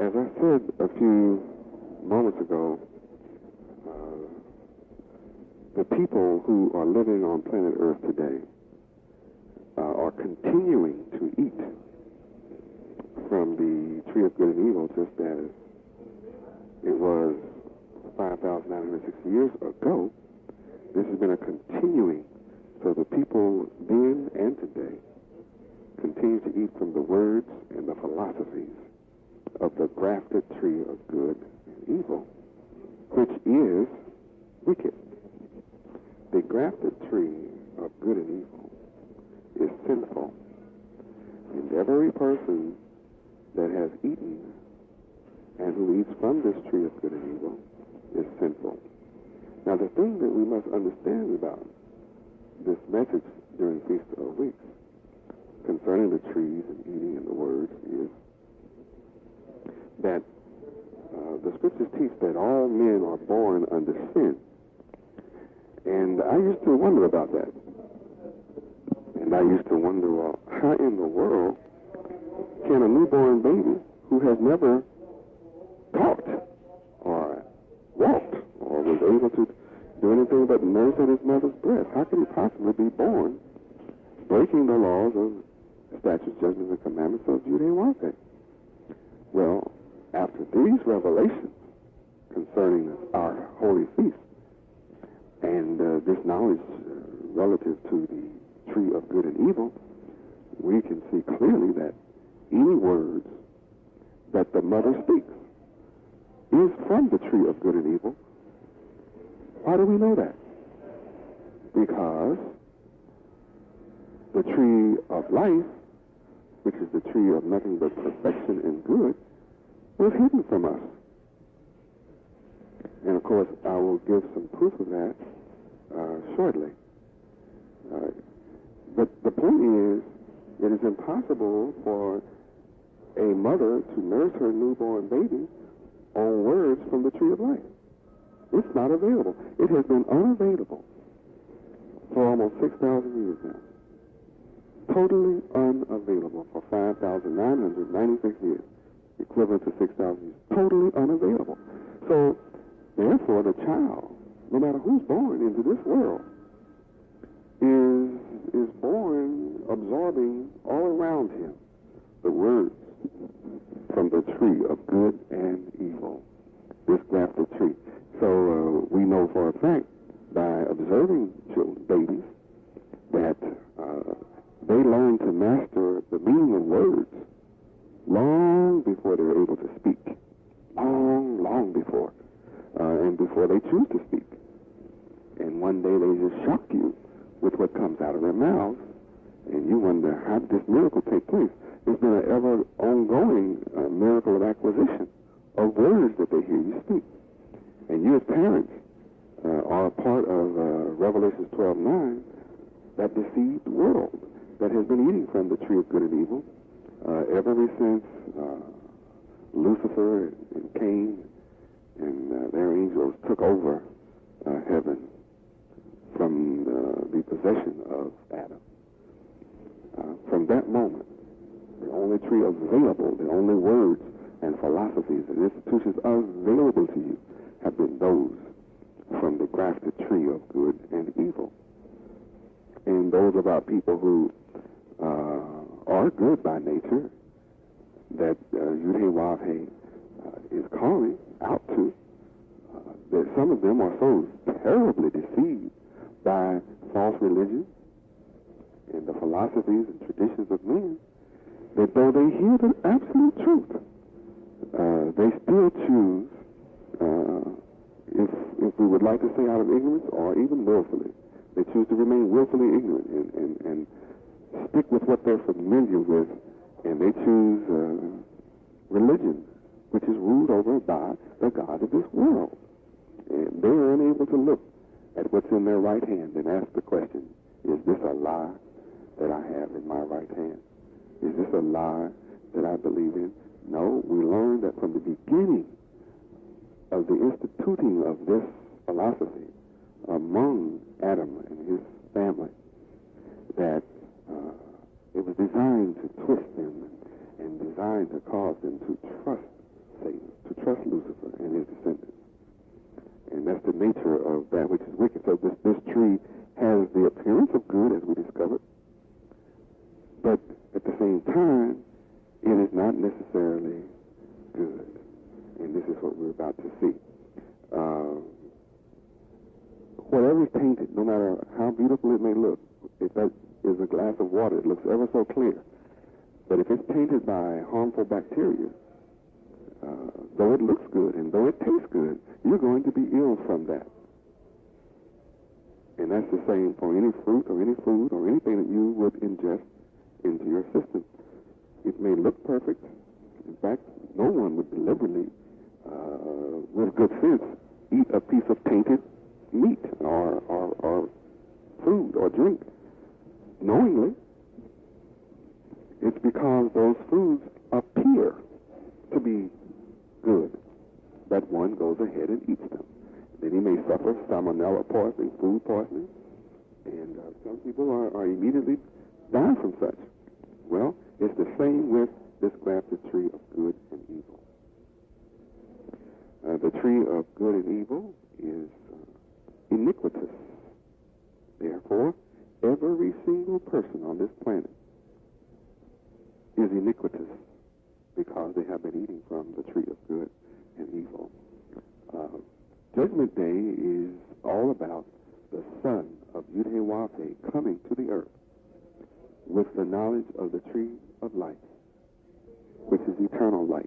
As I said a few moments ago, the people who are living on planet Earth today are continuing to eat from the tree of good and evil, just as it was 5,960 years ago. This has been a continuing. So the people then and today continue to eat from the words and the philosophies of the grafted tree of good and evil, which is wicked. The grafted tree of good and evil is sinful. And every person that has eaten and who eats from this tree of good and evil is sinful. Now, the thing that we must understand about this message during Feast of Weeks concerning the trees and eating and the words is that the scriptures teach that all men are born under sin. And I used to wonder about that. And I used to wonder, well, how in the world can a newborn baby who has never talked or walked or was able to do anything but nurse at his mother's breast, how can he possibly be born breaking the laws of statutes, judgments, and commandments of Yahweh? Well, after these revelations concerning our holy feast and this knowledge relative to the tree of good and evil, we can see clearly that any words that the mother speaks is from the tree of good and evil. Why do we know that? Because the tree of life, which is the tree of nothing but perfection and good, was hidden from us. And of course, I will give some proof of that shortly. But the point is, it is impossible for a mother to nurse her newborn baby on words from the tree of life. It's not available. It has been unavailable for almost 6,000 years now. Totally unavailable for 5,996 years, equivalent to 6,000 years. Totally unavailable. So, therefore, the child, no matter who's born into this world, is born absorbing all around him the words from the tree of good and evil, this grafted tree. So we know for a fact by observing children, babies, that they learn to master the meaning of words long before they're able to speak. Long before. And before they choose to speak. And one day they just shock you with what comes out of their mouths, and you wonder, how did this miracle take place? It's been an ever ongoing miracle of acquisition of words that they hear you speak. And you as parents are a part of Revelation 12:9, that deceived world that has been eating from the tree of good and evil ever since Lucifer and Cain and their angels took over heaven from the possession of Adam. From that moment, the only tree available, the only words and philosophies and institutions available to you have been those from the grafted tree of good and evil. And those of our people who are good by nature, that Yahweh is calling out to, that some of them are so terribly deceived by false religion and the philosophies and traditions of men, that though they hear the absolute truth, they still choose, if we would like to say out of ignorance or even willfully, they choose to remain willfully ignorant and stick with what they're familiar with, and they choose religion, which is ruled over by the God of this world. And they're unable to look at what's in their right hand and ask the question, is this a lie that I have in my right hand? Is this a lie that I believe in? No, we learned that from the beginning of the instituting of this philosophy among Adam and his family, that it was designed to twist them and designed to cause them to trust tree has the appearance of good, as we discovered, but at the same time, it is not necessarily good. And this is what we're about to see. Whatever is tainted, no matter how beautiful it may look, if that is a glass of water, it looks ever so clear. But if it's tainted by harmful bacteria, though it looks good and though it tastes good, you're going to be ill from that. And that's the same for any fruit or any food or anything that you would ingest into your system. It may look perfect. In fact, no one would deliberately, with good sense, eat a piece of tainted meat or food or drink knowingly. It's because those foods appear to be good that one goes ahead and eats them. Then he may suffer salmonella poisoning, food poisoning, and some people are immediately dying from such. Well, it's the same with this grafted tree of good and evil. The tree of good and evil is iniquitous. Therefore, every single person on this planet is iniquitous because they have been eating from the tree of good and evil. Judgment Day is all about the Son of Yahweh coming to the earth with the knowledge of the tree of life, which is eternal life,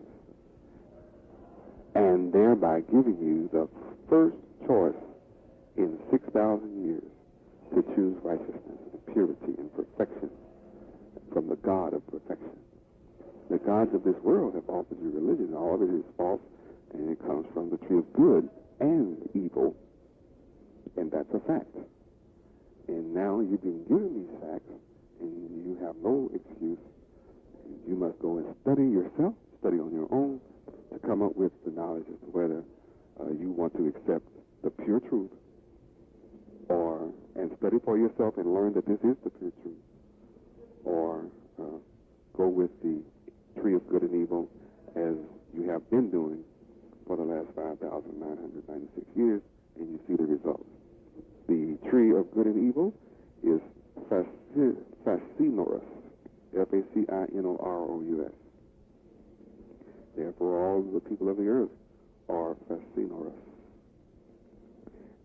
and thereby giving you the first choice in 6,000 years to choose righteousness and purity and perfection from the God of perfection. The gods of this world have offered you religion. All of it is false, and it comes from the tree of good and evil, and that's a fact. And now you've been given these facts, and you have no excuse. You must go and study yourself, study on your own, to come up with the knowledge as to whether you want to accept the pure truth, and study for yourself and learn that this is the pure truth, or go with the tree of good and evil as you have been doing for the last 5,996 years, and you see the results. The tree of good and evil is fascinorous, F-A-C-I-N-O-R-O-U-S. Therefore, all the people of the earth are fascinorous.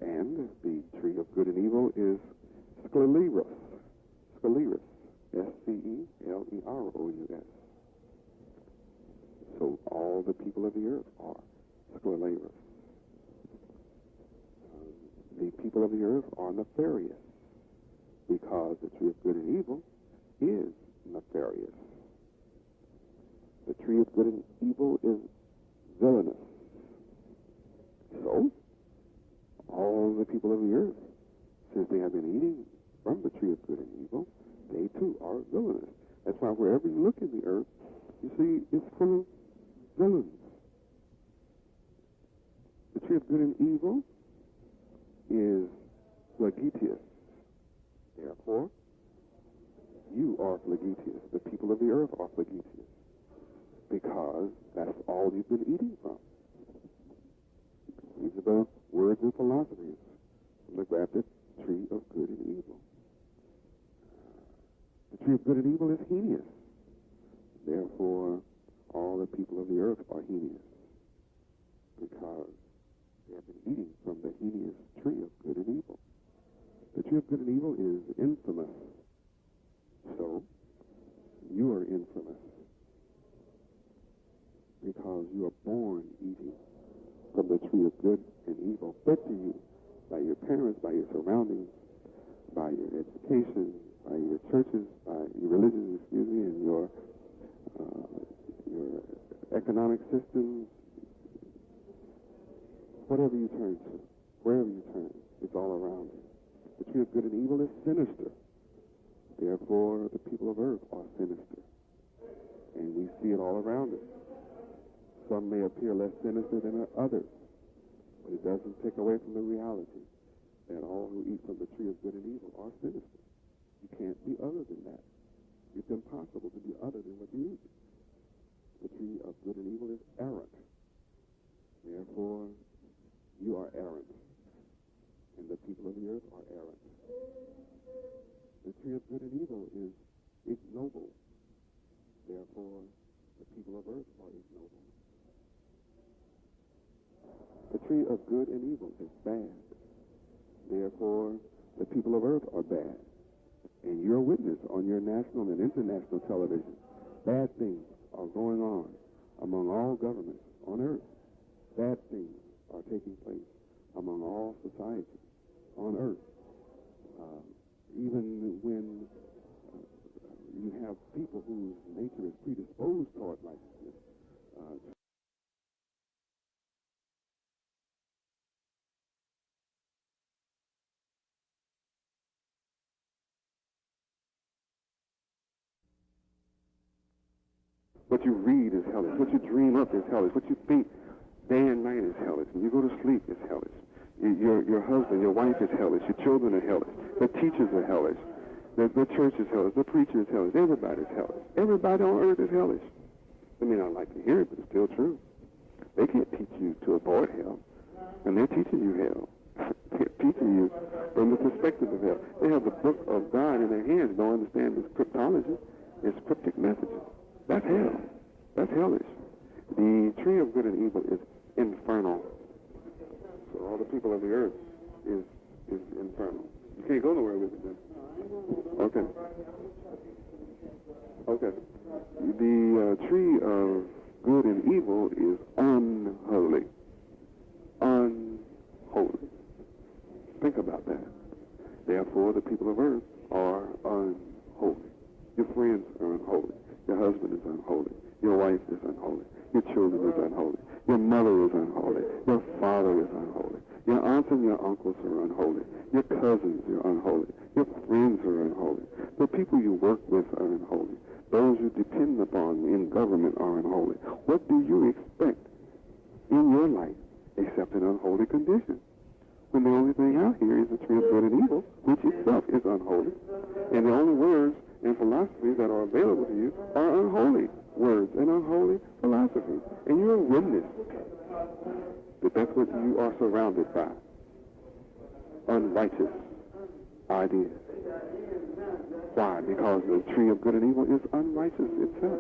And the tree of good and evil is sclelerous, S-C-E-L-E-R-O-U-S. So all the people of the earth are sclelerous. The people of the earth are nefarious because the tree of good and evil is nefarious. The tree of good and evil is villainous. So all the people of the earth, since they have been eating from the tree of good and evil, they too are villainous. That's why wherever you look in the earth, you see it's full of villains. The tree of good and evil is flagitious. Therefore, you are flagitious. The people of the earth are flagitious because that's all you've been eating from. These are the words and philosophies from the grafted tree of good and evil. The tree of good and evil is heinous. Therefore, all the people of the earth are heinous because they have been eating from the heinous tree of good and evil. The tree of good and evil is infamous. So, you are infamous because you are born eating from the tree of good and evil, fed to you by your parents, by your surroundings, by your education, by your churches, by your religions, and your economic systems. Whatever you turn to, wherever you turn, it's all around you. The tree of good and evil is sinister. Therefore, the people of earth are sinister. And we see it all around us. Some may appear less sinister than others, but it doesn't take away from the reality that all who eat from the tree of good and evil are sinister. You can't be other than that. It's impossible to be other than what you eat. The tree of good and evil is errant. Therefore, you are errant, and the people of the earth are errant. people of earth are bad. And you're a witness on your national and international television. Bad things are going on among all governments on earth. Bad things are taking place among all societies on earth. Even when you have people whose nature is predisposed toward righteousness, what you read is hellish. What you dream up is hellish. What you think day and night is hellish. When you go to sleep, it's hellish. Your husband, your wife is hellish. Your children are hellish. The teachers are hellish. The church is hellish. The preacher is hellish. Everybody's hellish. Everybody on earth is hellish. They may not like to hear it, but it's still true. They can't teach you to avoid hell. And they're teaching you hell. They're teaching you from the perspective of hell. They have the book of God in their hands. Don't understand this cryptology. It's cryptic messages. That's hell. That's hellish. The tree of good and evil is infernal. So all the people of the earth is infernal. You can't go nowhere with it then. Okay. Okay. The tree of good and evil is unholy. Unholy. Think about that. Therefore, the people of earth are unholy. Your friends are unholy. Your husband is unholy. Your wife is unholy. Your children is unholy. Your mother is unholy. Your father is unholy. Your aunts and your uncles are unholy. Your cousins are unholy. Your friends are unholy. The people you work with are unholy. Those you depend upon in government are unholy. What do you expect in your life except an unholy condition? When the only thing out here is the tree of good and evil, which itself is unholy. And the only words and philosophies that are available to you are unholy words and unholy philosophies. And you're a witness that that's what you are surrounded by. Unrighteous ideas. Why? Because the tree of good and evil is unrighteous itself.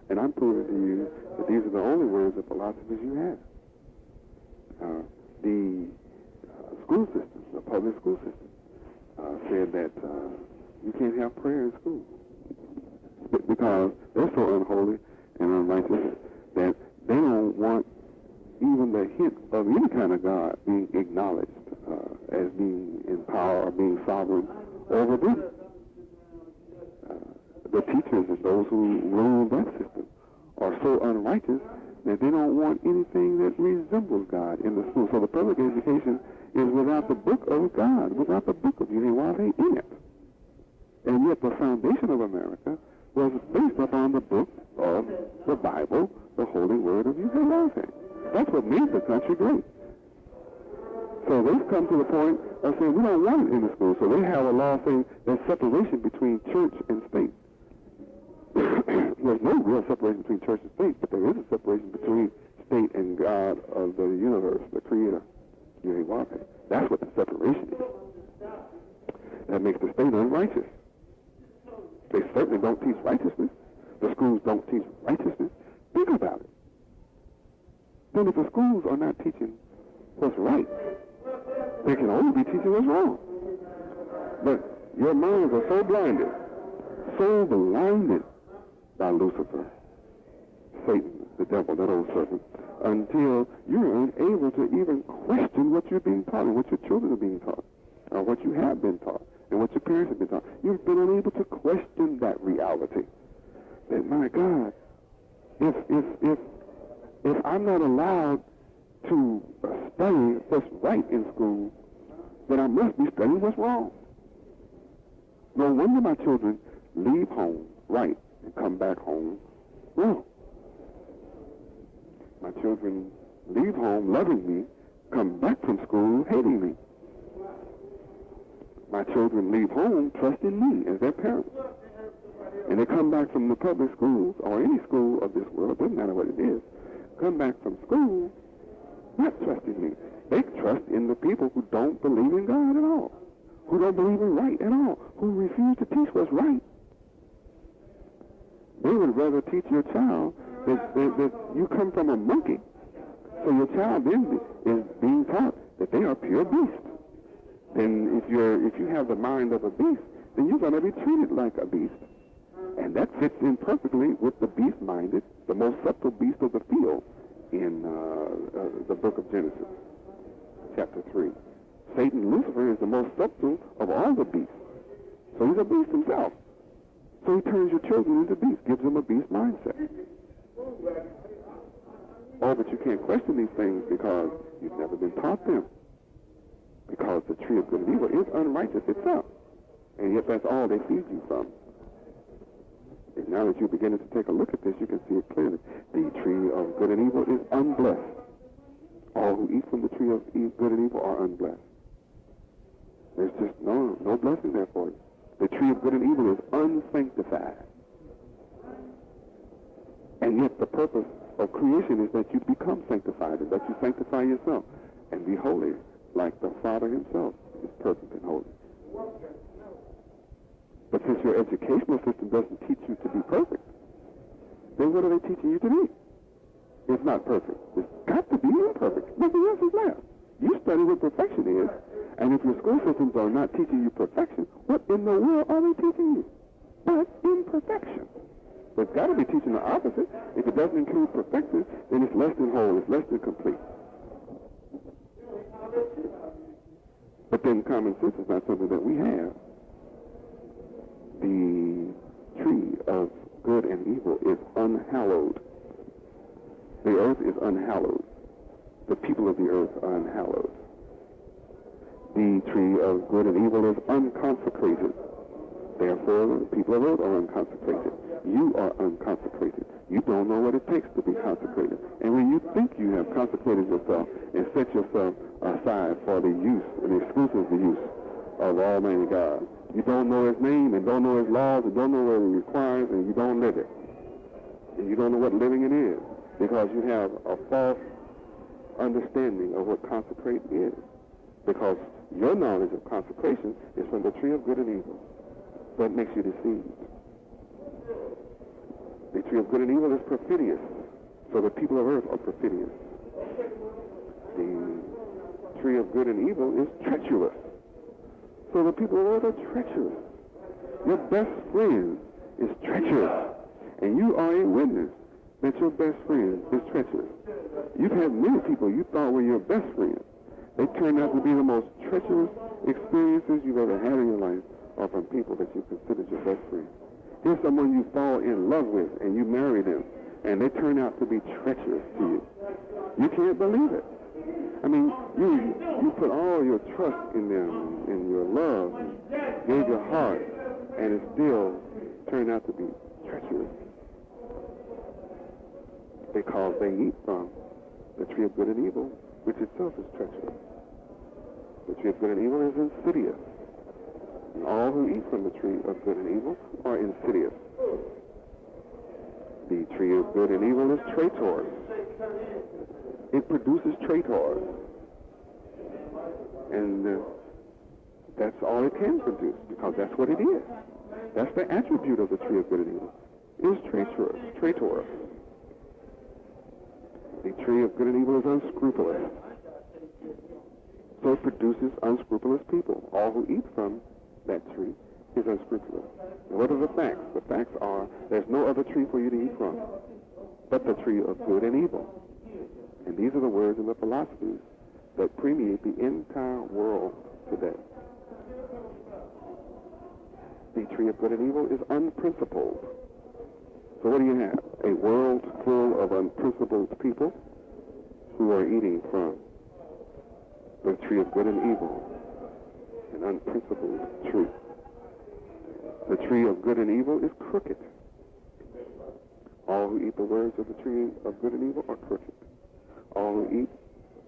And I'm proving to you that these are the only words and philosophies you have. The school system, the public school system, said that you can't have prayer in school because they're so unholy and unrighteous that they don't want even the hint of any kind of God being acknowledged as being in power or being sovereign over them. The teachers and those who rule that system are so unrighteous that they don't want anything that resembles God in the school. So the public education is without the book of God, without the book of Yahweh in it. And yet the foundation of America was based upon the book of the Bible, the Holy Word of Yahweh. That's what made the country great. So they've come to the point of saying we don't want it in the school. So they have a law saying there's separation between church and state. There's no real separation between church and state, but there is a separation between state and God of the universe, the Creator, Yahweh. That's what the separation is. That makes the state unrighteous. They certainly don't teach righteousness. The schools don't teach righteousness. Think about it. Then if the schools are not teaching what's right, they can only be teaching what's wrong. But your minds are so blinded by Lucifer, Satan, the devil, that old serpent, until you're unable to even question what you're being taught and what your children are being taught, or what you have been taught and what your parents have been taught. You've been unable to question that reality. That, my God, if I'm not allowed to study what's right in school, then I must be studying what's wrong. No wonder my children leave home right and come back home wrong. My children leave home loving me, come back from school hating me. My children leave home trusting me as their parents. And they come back from the public schools or any school of this world, doesn't matter what it is, come back from school not trusting me. They trust in the people who don't believe in God at all, who don't believe in right at all, who refuse to teach what's right. They would rather teach your child that you come from a monkey. So your child then is being taught that they are pure beasts. then if you have the mind of a beast, then you're going to be treated like a beast. And that fits in perfectly with the beast-minded, the most subtle beast of the field in the book of Genesis, chapter 3. Satan, Lucifer, is the most subtle of all the beasts. So he's a beast himself. So he turns your children into beasts, gives them a beast mindset. Oh, but you can't question these things because you've never been taught them. Because the tree of good and evil is unrighteous itself. And yet that's all they feed you from. And now that you're beginning to take a look at this, you can see it clearly. The tree of good and evil is unblessed. All who eat from the tree of good and evil are unblessed. There's just no blessing there for you. The tree of good and evil is unsanctified. And yet the purpose of creation is that you become sanctified and that you sanctify yourself and be holy like the Father himself is perfect and holy. But since your educational system doesn't teach you to be perfect, then what are they teaching you to be? It's not perfect. It's got to be imperfect. Nothing else is left. You study what perfection is, and if your school systems are not teaching you perfection, what in the world are they teaching you? But imperfection. So it's got to be teaching the opposite. If it doesn't include perfection, then it's less than whole, it's less than complete. But then common sense is not something that we have. The tree of good and evil is unhallowed. The earth is unhallowed. The people of the earth are unhallowed. The tree of good and evil is unconsecrated. Therefore, the people of the earth are unconsecrated. You are unconsecrated. You don't know what it takes to be consecrated. And when you think you have consecrated yourself and set yourself aside for the use and exclusive use of Almighty God, you don't know his name and don't know his laws and don't know what he requires and you don't live it. And you don't know what living it is because you have a false understanding of what consecrate is. Because your knowledge of consecration is from the tree of good and evil. So it makes you deceived. The tree of good and evil is perfidious. So the people of earth are perfidious. The tree of good and evil is treacherous. So the people of earth are treacherous. Your best friend is treacherous. And you are a witness that your best friend is treacherous. You've had many people you thought were your best friends. They turned out to be the most treacherous experiences you've ever had in your life are from people that you considered your best friends. Here's someone you fall in love with and you marry them, and they turn out to be treacherous to you. You can't believe it. I mean, you put all your trust in them, in your love, gave your heart, and it still turned out to be treacherous. Because they eat from the tree of good and evil, which itself is treacherous. The tree of good and evil is insidious. And all who eat from the tree of good and evil are insidious. The tree of good and evil is traitorous. It produces traitors. And that's all it can produce, because that's what it is. That's the attribute of the tree of good and evil. It is traitorous. The tree of good and evil is unscrupulous. So it produces unscrupulous people. All who eat from that tree is unscrupulous. And what are the facts? The facts are there's no other tree for you to eat from but the tree of good and evil. And these are the words and the philosophies that permeate the entire world today. The tree of good and evil is unprincipled. So what do you have? A world full of unprincipled people who are eating from the tree of good and evil, an unprincipled tree. The tree of good and evil is crooked. All who eat the words of the tree of good and evil are crooked. All who eat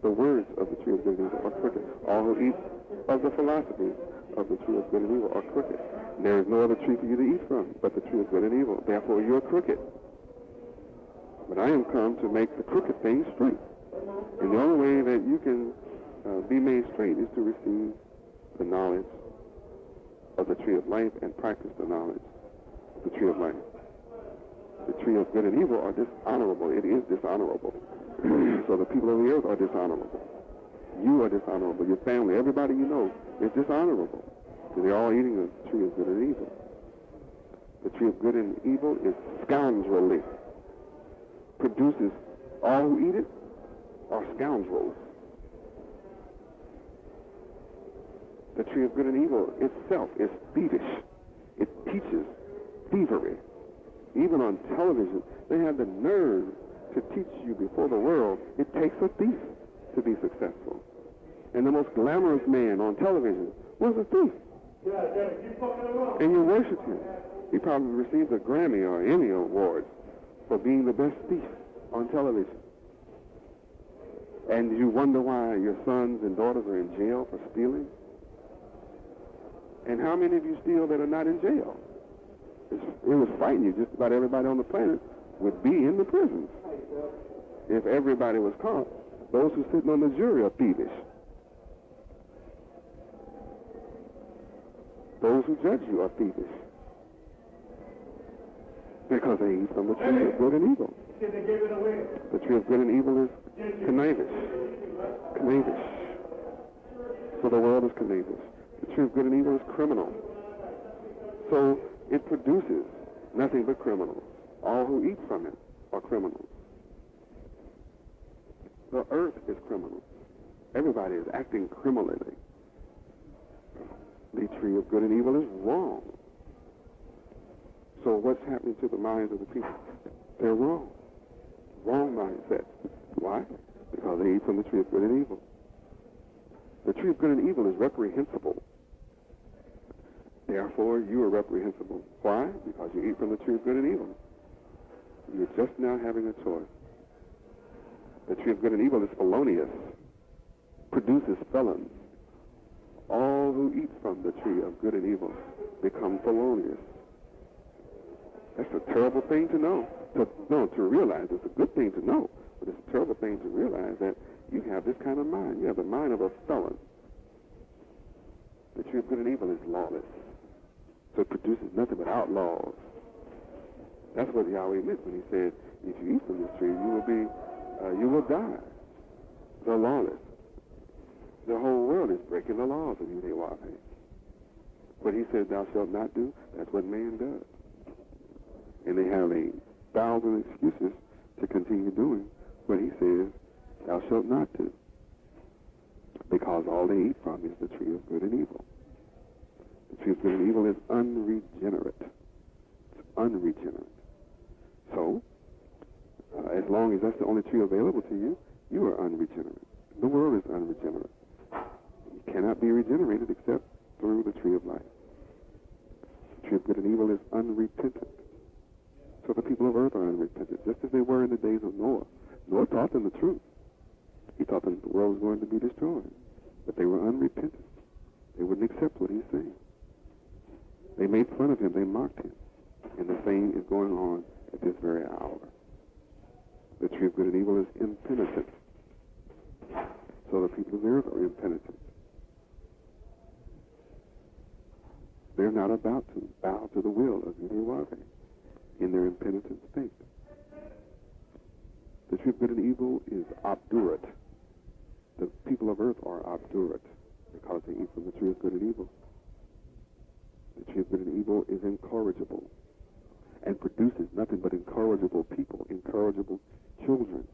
the words of the tree of good and evil are crooked. All who eat of the philosophy of the tree of good and evil are crooked. And there is no other tree for you to eat from but the tree of good and evil. Therefore, you are crooked. But I am come to make the crooked things straight. And the only way that you can be made straight is to receive the knowledge of the tree of life and practice the knowledge of the tree of life. The tree of good and evil are dishonorable. It is dishonorable. So the people of the earth are dishonorable. You are dishonorable. Your family, everybody you know, is dishonorable. So they're all eating the tree of good and evil. The tree of good and evil is scoundrelly. Produces all who eat it are scoundrels. The tree of good and evil itself is thievish. It teaches thievery. Even on television, they have the nerve to teach you before the world it takes a thief to be successful. And the most glamorous man on television was a thief. And you worship him. He probably received a Grammy or Emmy award for being the best thief on television. And you wonder why your sons and daughters are in jail for stealing? And how many of you steal that are not in jail? It would frighten you. Just about everybody on the planet would be in the prisons. If everybody was caught, those who sit on the jury are thievish. Those who judge you are thievish. Because they eat from the tree of good and evil. The tree of good and evil is connivish. Connivish. So the world is connivish. The tree of good and evil is criminal. So it produces nothing but criminals. All who eat from it are criminals. The earth is criminal. Everybody is acting criminally. The tree of good and evil is wrong. So what's happening to the minds of the people? They're wrong. Wrong mindset. Why? Because they eat from the tree of good and evil. The tree of good and evil is reprehensible. Therefore, you are reprehensible. Why? Because you eat from the tree of good and evil. You're just now having a choice. The tree of good and evil is felonious, produces felons. All who eat from the tree of good and evil become felonious. That's a terrible thing to know. To realize. It's a good thing to know, but it's a terrible thing to realize that you have this kind of mind. You have the mind of a felon. The tree of good and evil is lawless. So it produces nothing but outlaws. That's what Yahweh meant when he said, if you eat from this tree, you will die. The lawless. The whole world is breaking the laws of Yahweh. What he said, thou shalt not do, that's what man does. And they have 1,000 excuses to continue doing what he says, thou shalt not do. Because all they eat from is the tree of good and evil. The tree of good and evil is unregenerate. It's unregenerate. So, as long as that's the only tree available to you, you are unregenerate. The world is unregenerate. You cannot be regenerated except through the tree of life. The tree of good and evil is unrepentant. So the people of earth are unrepentant, just as they were in the days of Noah. Noah taught them the truth. He taught them the world was going to be destroyed. But they were unrepentant. They wouldn't accept what he's saying. They made fun of him. They mocked him. And the same is going on at this very hour. The tree of good and evil is impenitent. So the people of the earth are impenitent. They're not about to bow to the will of Yahweh in their impenitent state. The tree of good and evil is obdurate. The people of earth are obdurate because they eat from the tree of good and evil. The tree of good and evil is incorrigible and produces nothing but incorrigible people, incorrigible children.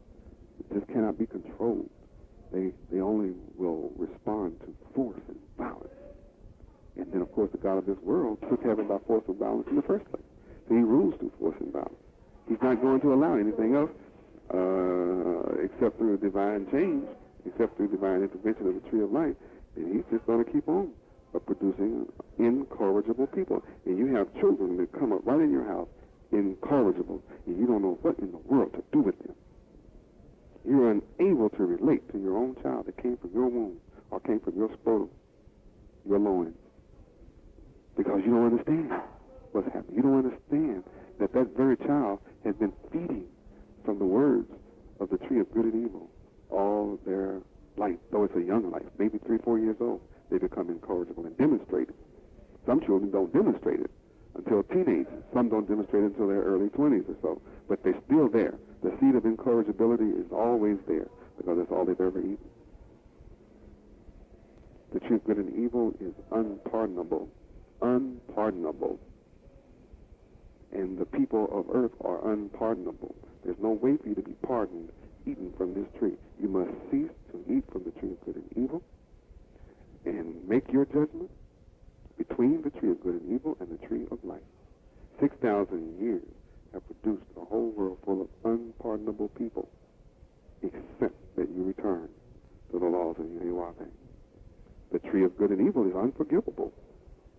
It just cannot be controlled. They only will respond to force and violence. And then, of course, the God of this world took heaven by force and violence in the first place. So he rules through force and violence. He's not going to allow anything else except through divine change, except through divine intervention of the tree of life. And he's just going to keep on producing incorrigible people. And you have children that come up right in your house, incorrigible, and you don't know what in the world to do with them. You're unable to relate to your own child that came from your womb or came from your scrotum, your loins, because you don't understand what's happening. You don't understand that that very child has been feeding from the words of the tree of good and evil all their life, though it's a young life, maybe 3, 4 years old. They become incorrigible and demonstrate it. Some children don't demonstrate it until teenage. Some don't demonstrate it until their early 20s or so. But they're still there. The seed of incorrigibility is always there because that's all they've ever eaten. The tree of good and evil is unpardonable. Unpardonable. And the people of earth are unpardonable. There's no way for you to be pardoned eating from this tree. You must cease to eat from the tree of good and evil and make your judgment between the tree of good and evil and the tree of life. 6,000 years have produced a whole world full of unpardonable people, except that you return to the laws of Yahweh. The tree of good and evil is unforgivable,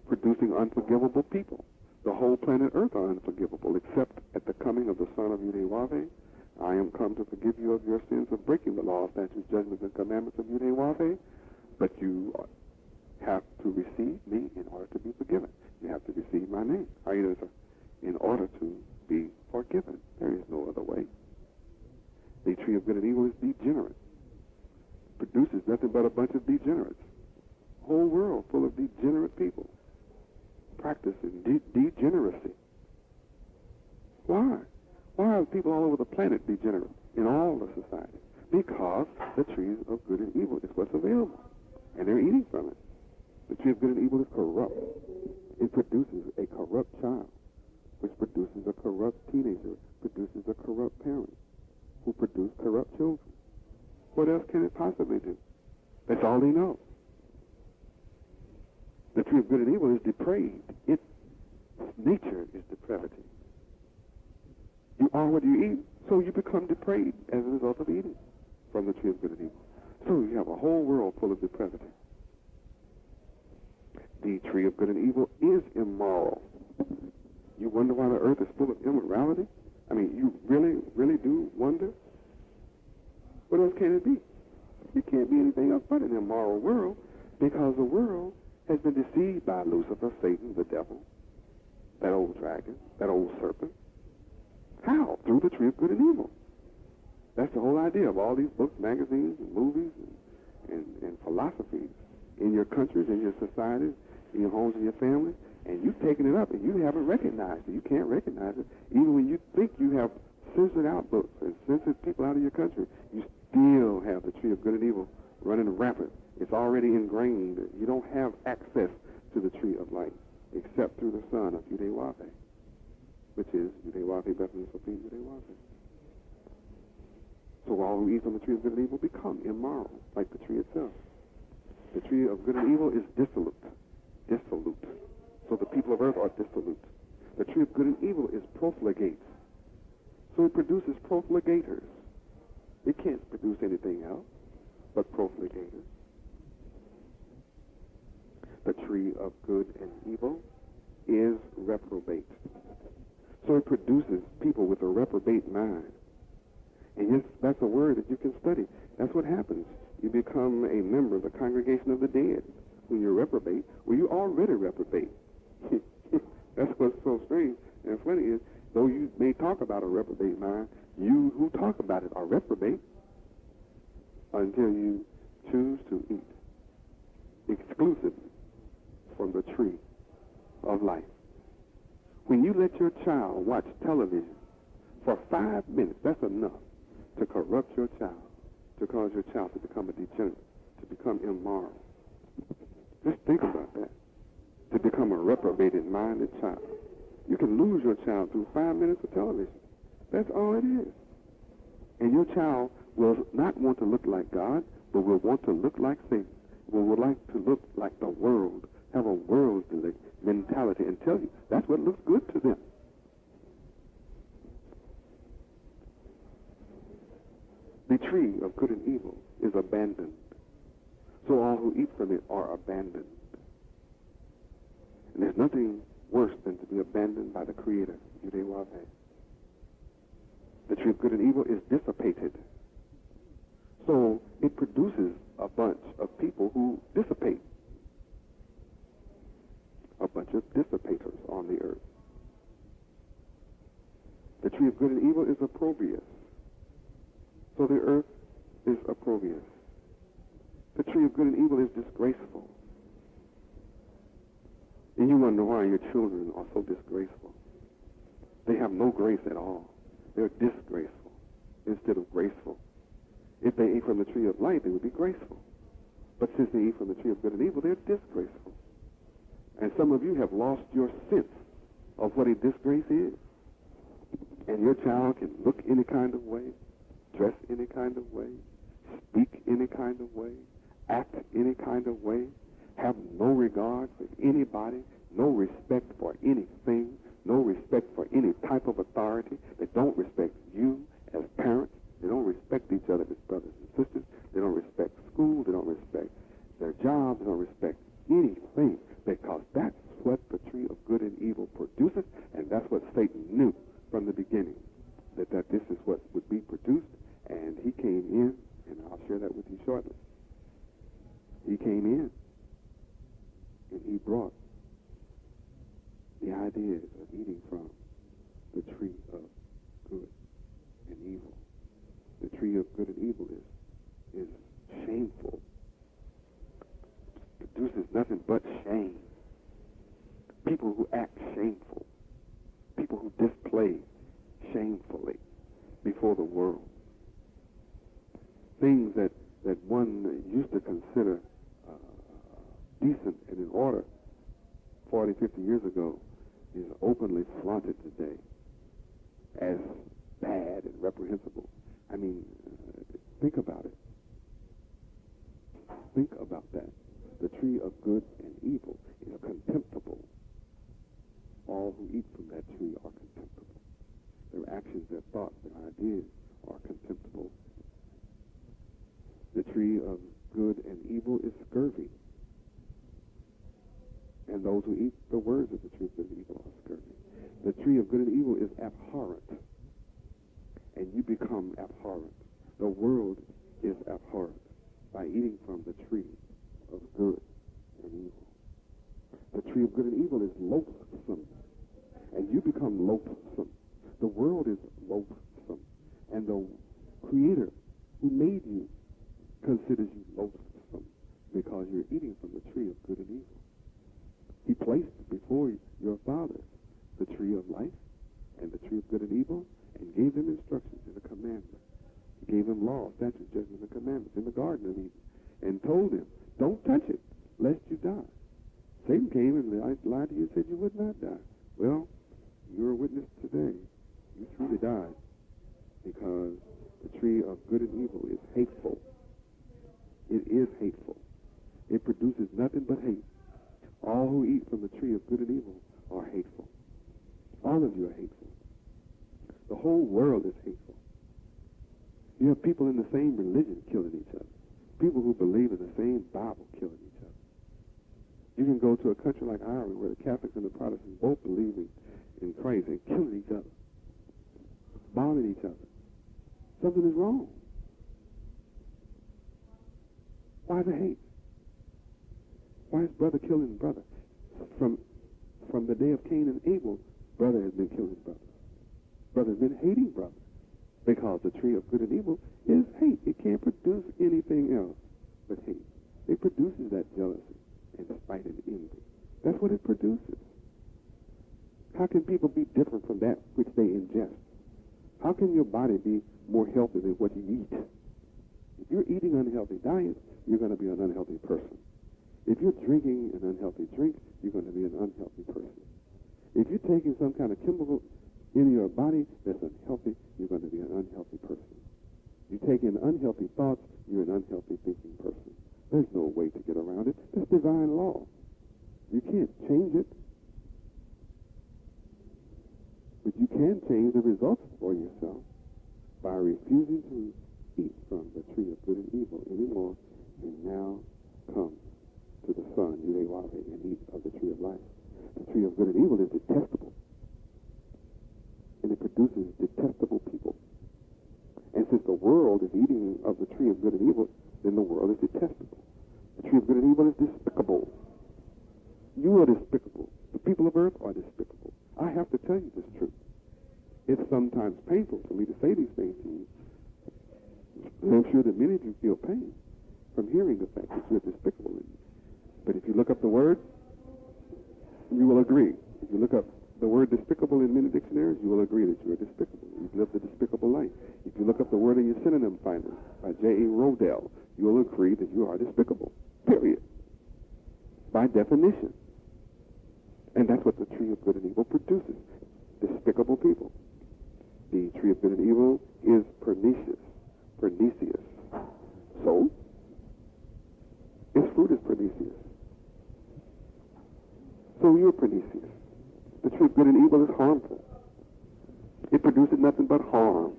producing unforgivable people. The whole planet Earth are unforgivable, except at the coming of the Son of Yahweh. I am come to forgive you of your sins of breaking the laws, statutes, judgments, and commandments of Yahweh. But you have to receive me in order to be forgiven. You have to receive my name. Are you there, sir? In order to be forgiven. There is no other way. The tree of good and evil is degenerate. Produces nothing but a bunch of degenerates. Whole world full of degenerate people practicing degeneracy. Why? Why are people all over the planet degenerate in all the societies? Because the trees of good and evil is what's available, and they're eating from it. The tree of good and evil is corrupt. It produces a corrupt child, which produces a corrupt teenager, produces a corrupt parent, who produce corrupt children. What else can it possibly do? That's all they know. The tree of good and evil is depraved. Its nature is depravity. You are what you eat, so you become depraved as a result of eating from the tree of good and evil. So you have a whole world full of depravity. The tree of good and evil is immoral. You wonder why the earth is full of immorality? I mean, you really do wonder? What else can it be? It can't be anything else but an immoral world, because the world has been deceived by Lucifer, Satan, the devil, that old dragon, that old serpent. How? Through the tree of good and evil. That's the whole idea of all these books, magazines, and movies, and philosophies in your countries, in your societies, in your homes, and your families, and you've taken it up, and you haven't recognized it. You can't recognize it. Even when you think you have censored out books and censored people out of your country, you still have the tree of good and evil running rampant. It's already ingrained. You don't have access to the tree of life except through the Son of Yahweh, which is Yahweh, Bethlehem, Sophia, Yahweh. So all who eat from the tree of good and evil become immoral, like the tree itself. The tree of good and evil is dissolute. Dissolute. So the people of earth are dissolute. The tree of good and evil is profligate. So it produces profligators. It can't produce anything else but profligators. The tree of good and evil is reprobate. So it produces people with a reprobate mind. And yes, that's a word that you can study. That's what happens. You become a member of the congregation of the dead when you're reprobate. Well, you're already reprobate. That's what's so strange and funny is, though you may talk about a reprobate mind, you who talk about it are reprobate until you choose to eat exclusively from the tree of life. When you let your child watch television for 5 minutes, that's enough to corrupt your child, to cause your child to become a degenerate, to become immoral. Just think about that. To become a reprobated-minded child. You can lose your child through 5 minutes of television. That's all it is. And your child will not want to look like God, but will want to look like Satan. Will like to look like the world, have a worldly mentality, and tell you that's what looks good to them. The tree of good and evil is abandoned. So all who eat from it are abandoned. And there's nothing worse than to be abandoned by the Creator, Yahweh. The tree of good and evil is dissipated. So it produces a bunch of people who dissipate. A bunch of dissipators on the earth. The tree of good and evil is opprobrious. So the earth is opprobrious. The tree of good and evil is disgraceful. And you wonder why your children are so disgraceful. They have no grace at all. They're disgraceful instead of graceful. If they ate from the tree of life, they would be graceful. But since they eat from the tree of good and evil, they're disgraceful. And some of you have lost your sense of what a disgrace is. And your child can look any kind of way, dress any kind of way, speak any kind of way, act any kind of way, have no regard for anybody, no respect for anything, no respect for any type of authority. They don't respect you as parents. They don't respect each other as brothers and sisters. They don't respect school. They don't respect their jobs. They don't respect anything, because that's what the tree of good and evil produces, and that's what Satan knew from the beginning, that this is what would be produced, and he came in, and I'll share that with you shortly. He came in, and he brought the ideas of eating from the tree of good and evil. The tree of good and evil is shameful. Produces nothing but shame. People who act shameful. People who display shamefully before the world. Things that one used to consider decent and in order 40, 50 years ago is openly flaunted today as bad and reprehensible. I mean, think about it. Think about that. The tree of good and evil is contemptible. All who eat from that tree are contemptible. Their actions, their thoughts, their ideas are contemptible. The tree of good and evil is scurvy. And those who eat the words of the tree of good and evil are scurvy. The tree of good and evil is abhorrent. And you become abhorrent. The world is abhorrent by eating from the tree of good and evil. The tree of good and evil is loathsome, and you become loathsome. The world is loathsome, and the Creator who made you considers you loathsome because you're eating from the tree of good and evil. He placed before your fathers the tree of life and the tree of good and evil, and gave them instructions and a commandment. He gave them law, statutes, judgments, and commandments in the Garden of Eden, and told them, don't touch it, lest you die. Satan came and lied to you and said you would not die. Well, you're a witness today. You truly died, because the tree of good and evil is hateful. It is hateful. It produces nothing but hate. All who eat from the tree of good and evil are hateful. All of you are hateful. The whole world is hateful. You have people in the same religion killing each other. People who believe in the same Bible killing each other. You can go to a country like Ireland where the Catholics and the Protestants both believe in Christ and killing each other, bombing each other. Something is wrong. Why the hate? Why is brother killing brother? From the day of Cain and Abel, brother has been killing brother. Brother has been hating brother. Because the tree of good and evil is hate. It can't produce anything else but hate. It produces that jealousy and spite and envy. That's what it produces. How can people be different from that which they ingest? How can your body be more healthy than what you eat? If you're eating unhealthy diets, you're going to be an unhealthy person. If you're drinking an unhealthy drink, you're going to be an unhealthy person. If you're taking some kind of chemical in your body that's unhealthy, you're going to be an unhealthy person. You take in unhealthy thoughts, you're an unhealthy thinking person. There's no way to get around it. That's divine law. You can't change it. But you can change the results for yourself by refusing to eat from the tree of good and evil anymore, and now come to the Son, Yahweh, and eat of the tree of life. The tree of good and evil is detestable. And it produces detestable people. And since the world is eating of the tree of good and evil, then the world is detestable. The tree of good and evil is despicable. You are despicable. The people of earth are despicable. I have to tell you this truth. It's sometimes painful for me to say these things to you. And I'm sure that many of you feel pain from hearing the fact that you're despicable. But if you look up the word, you will agree. If you look up the word despicable in many dictionaries, you will agree that you are despicable. You've lived a despicable life. If you look up the word in your synonym finder by J.A. Rodell, you will agree that you are despicable. period, by definition. And that's what the tree of good and evil produces, despicable people. The tree of good and evil is pernicious. So, its fruit is pernicious. So you're pernicious. The tree of good and evil is harmful. It produces nothing but harm.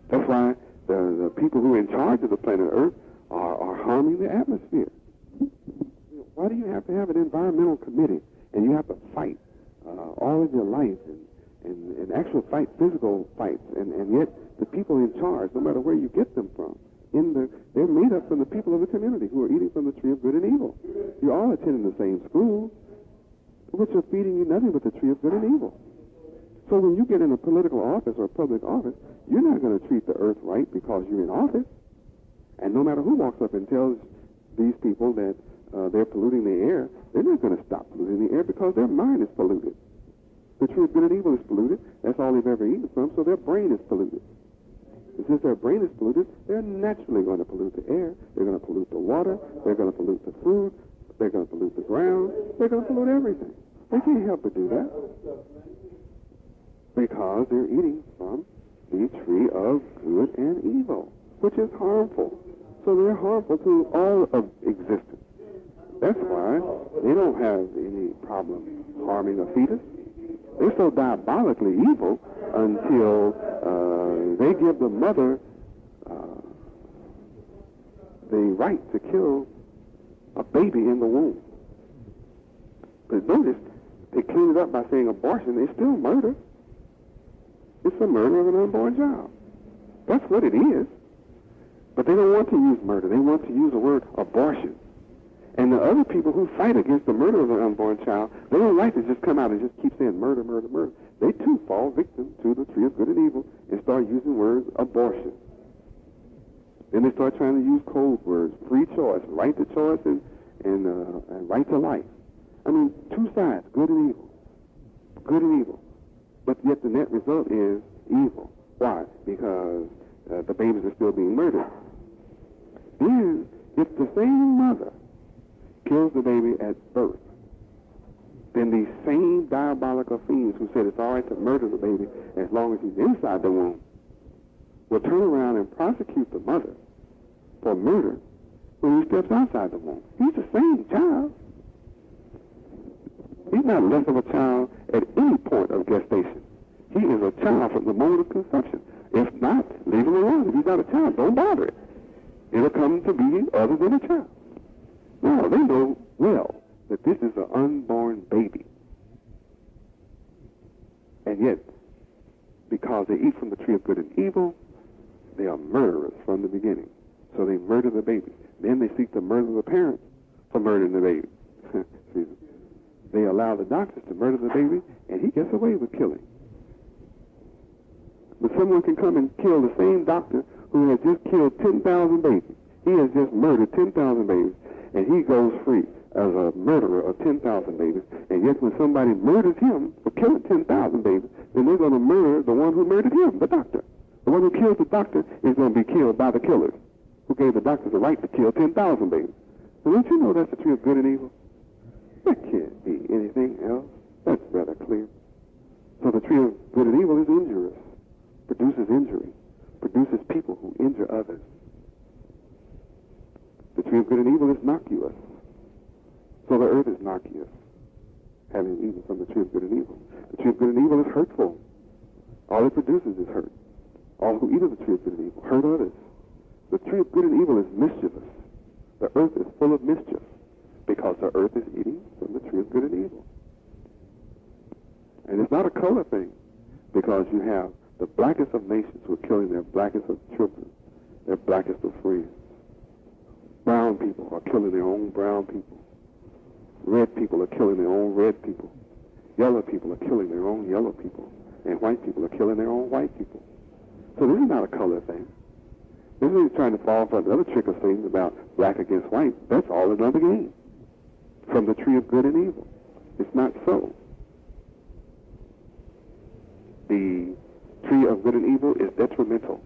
That's why the people who are in charge of the planet Earth are harming the atmosphere. Why do you have to have an environmental committee and you have to fight all of your life and actual fight, physical fights, and yet the people in charge, no matter where you get them from, they're made up from the people of the community who are eating from the tree of good and evil. You're all attending the same school, which are feeding you nothing but the tree of good and evil. So when you get in a political office or a public office, you're not going to treat the earth right because you're in office. And no matter who walks up and tells these people that they're polluting the air, they're not going to stop polluting the air because their mind is polluted. The tree of good and evil is polluted. That's all they've ever eaten from, so their brain is polluted. And since their brain is polluted, they're naturally going to pollute the air. They're going to pollute the water. They're going to pollute the food. They're going to pollute the ground. They're going to pollute everything. They can't help but do that because they're eating from the tree of good and evil, which is harmful. So they're harmful to all of existence. That's why they don't have any problem harming a fetus. They're so diabolically evil until they give the mother the right to kill a baby in the womb. But notice, they clean it up by saying abortion. It's still murder. It's the murder of an unborn child. That's what it is. But they don't want to use murder. They want to use the word abortion. And the other people who fight against the murder of an unborn child, they don't like to just come out and just keep saying murder, murder, murder. They too fall victim to the tree of good and evil and start using words abortion. Then they start trying to use code words, free choice, right to choice, and right to life. I mean, two sides, good and evil. Good and evil. But yet the net result is evil. Why? Because the babies are still being murdered. Then, if the same mother kills the baby at birth, then these same diabolical fiends who said it's all right to murder the baby as long as he's inside the womb will turn around and prosecute the mother for murder when he steps outside the womb. He's the same child. He's not less of a child at any point of gestation. He is a child from the moment of conception. If not, leave him alone. If he's not a child, don't bother it. It'll come to be other than a child. Now, they know well that this is an unborn baby. And yet, because they eat from the tree of good and evil, they are murderers from the beginning. So they murder the baby. Then they seek to murder the parents for murdering the baby. They allow the doctors to murder the baby, and he gets away with killing. But someone can come and kill the same doctor who has just killed 10,000 babies. He has just murdered 10,000 babies, and he goes free as a murderer of 10,000 babies. And yet when somebody murders him for killing 10,000 babies, then they're going to murder the one who murdered him, the doctor. The one who killed the doctor is going to be killed by the killers, who gave the doctor the right to kill 10,000 babies. So don't you know that's the tree of good and evil? That can't be anything else. That's rather clear. So the tree of good and evil is injurious, produces injury, produces people who injure others. The tree of good and evil is innocuous. So the earth is innocuous, having eaten from the tree of good and evil. The tree of good and evil is hurtful. All it produces is hurt. All who eat of the tree of good and evil hurt others. The tree of good and evil is mischievous. The earth is full of mischief because the earth is eating from the tree of good and evil. And it's not a color thing, because you have the blackest of nations who are killing their blackest of children, their blackest of friends. Brown people are killing their own brown people. Red people are killing their own red people. Yellow people are killing their own yellow people. And white people are killing their own white people. So this is not a color thing. This isn't trying to fall for another trick of things about black against white. That's all another game from the tree of good and evil. It's not so. The tree of good and evil is detrimental.